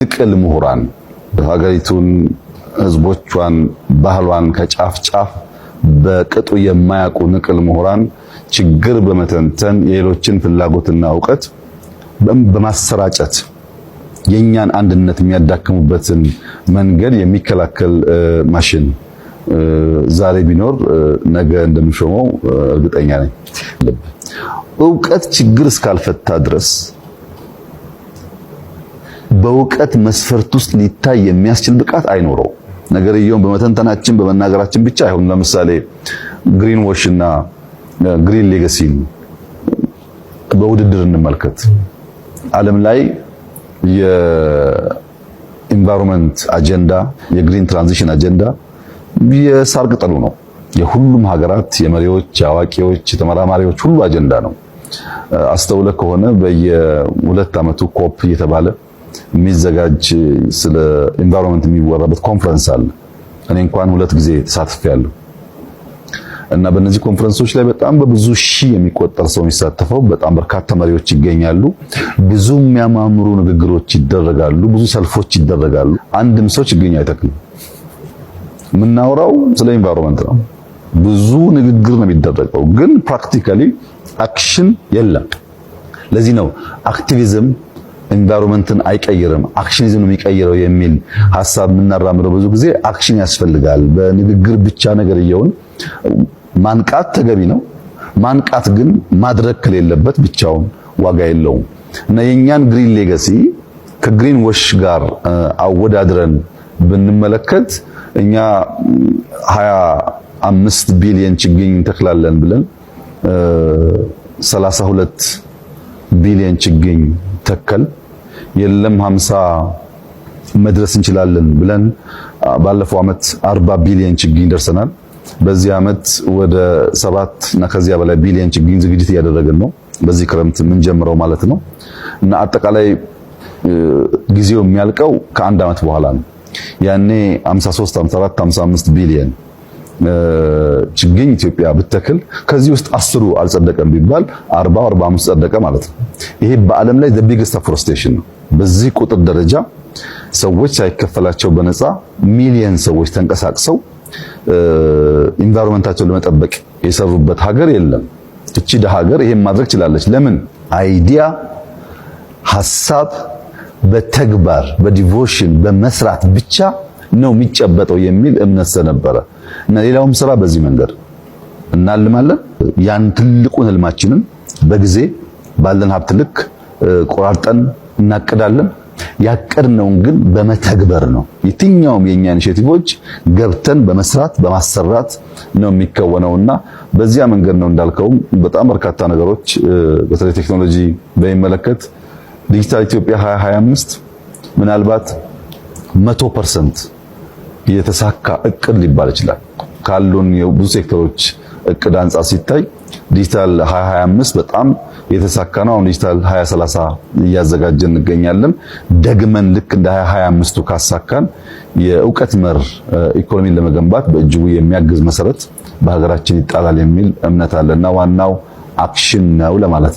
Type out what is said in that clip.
ንቅል ምሁራን ሀገሪቱን ህዝቦቿን ባህሏን ከጫፍ ጫፍ በቅጡ የማያውቁ ንቅል ምሁራን ችግር በመተንተን የሌሎችን ፍላጎትና ዕውቀት በማሰራጨት የኛን አንድነት የሚያዳክሙበትን መንገድ የሚከላከል ማሽን ዛሬ ቢኖር ነገ እንደምሾመው እርግጠኛ ነኝ። ዕውቀት ችግር እስካልፈታ ድረስ በዕውቀት መስፈርት ውስጥ ሊታይ የሚያስችል ብቃት አይኖረው። ነገርየውን በመተንተናችን በመናገራችን ብቻ አይሆን። ለምሳሌ ግሪን ዎሽ እና ግሪን ሌጋሲን በውድድር እንመልከት። ዓለም ላይ የኢንቫይሮንመንት አጀንዳ የግሪን ትራንዚሽን አጀንዳ የሳር ቅጠሉ ነው። የሁሉም ሀገራት የመሪዎች፣ የአዋቂዎች፣ የተመራማሪዎች ሁሉ አጀንዳ ነው። አስተውለ ከሆነ በየሁለት ዓመቱ ኮፕ እየተባለ የሚዘጋጅ ስለ ኢንቫይሮንመንት የሚወራበት ኮንፈረንስ አለ። እኔ እንኳን 2 ጊዜ ተሳትፌያለሁ እና በእነዚህ ኮንፈረንሶች ላይ በጣም በብዙ ሺህ የሚቆጠር ሰው የሚሳተፈው በጣም በርካታ መሪዎች ይገኛሉ። ብዙ የሚያማምሩ ንግግሮች ይደረጋሉ፣ ብዙ ሰልፎች ይደረጋሉ። አንድም ሰው ችግኝ አይተክልም። የምናወራው ስለ ኢንቫይሮንመንት ነው። ብዙ ንግግር ነው የሚደረገው፣ ግን ፕራክቲካሊ አክሽን የለም። ለዚህ ነው አክቲቪዝም ኢንቫይሮንመንትን አይቀይርም አክሽኒዝም ነው የሚቀይረው የሚል ሐሳብ የምናራምደው። ብዙ ጊዜ አክሽን ያስፈልጋል። በንግግር ብቻ ነገርየውን ማንቃት ተገቢ ነው። ማንቃት ግን ማድረግ ከሌለበት ብቻውን ዋጋ የለውም እና የኛን ግሪን ሌጋሲ ከግሪን ዎሽ ጋር አወዳድረን ብንመለከት እኛ 25 ቢሊዮን ችግኝ እንተክላለን ብለን 32 ቢሊዮን ችግኝ ተከል የለም 50 መድረስ እንችላለን ብለን ባለፈው ዓመት 40 ቢሊዮን ችግኝ ደርሰናል። በዚህ ዓመት ወደ 7 እና ከዚያ በላይ ቢሊዮን ችግኝ ዝግጅት እያደረግን ነው። በዚህ ክረምት ምን ጀምረው ማለት ነው እና አጠቃላይ ጊዜው የሚያልቀው ከአንድ ዓመት በኋላ ነው። ያኔ 53 54 55 ቢሊዮን ችግኝ ኢትዮጵያ ብትተክል ከዚህ ውስጥ 10ሩ አልጸደቀም ቢባል 40 45 ጸደቀ ማለት ነው። ይሄ በዓለም ላይ the biggest afforestation ነው። በዚህ ቁጥር ደረጃ ሰዎች ሳይከፈላቸው በነፃ ሚሊየን ሰዎች ተንቀሳቅሰው ኢንቫይሮንመንታቸውን ለመጠበቅ የሰሩበት ሀገር የለም። እቺ ደሃ ሀገር ይሄን ማድረግ ችላለች። ለምን? አይዲያ፣ ሐሳብ በተግባር በዲቮሽን በመስራት ብቻ ነው የሚጨበጠው የሚል እምነት ስለነበረ እና ሌላውም ስራ በዚህ መንገድ እናልማለን። ያን ትልቁን ህልማችንን በጊዜ ባለን ሀብት ልክ ቆራርጠን እናቅዳለን። ያቀድነውን ግን በመተግበር ነው። የትኛውም የኛ ኢኒሼቲቮች ገብተን በመስራት በማሰራት ነው የሚከወነውና በዚያ መንገድ ነው። እንዳልከውም በጣም በርካታ ነገሮች በተለይ ቴክኖሎጂ በሚመለከት ዲጂታል ኢትዮጵያ 2025 ምናልባት 100% የተሳካ እቅድ ሊባል ይችላል። ካሉን የብዙ ሴክተሮች እቅድ አንጻር ሲታይ ዲጂታል 2025 በጣም የተሳካ ነው። አሁን ዲጂታል 2030 እያዘጋጀን እንገኛለን። ደግመን ልክ እንደ 2025ቱ ካሳካን የዕውቀት መር ኢኮኖሚን ለመገንባት በእጅጉ የሚያግዝ መሰረት በሀገራችን ይጣላል የሚል እምነት አለና ዋናው አክሽን ነው ለማለት ነው።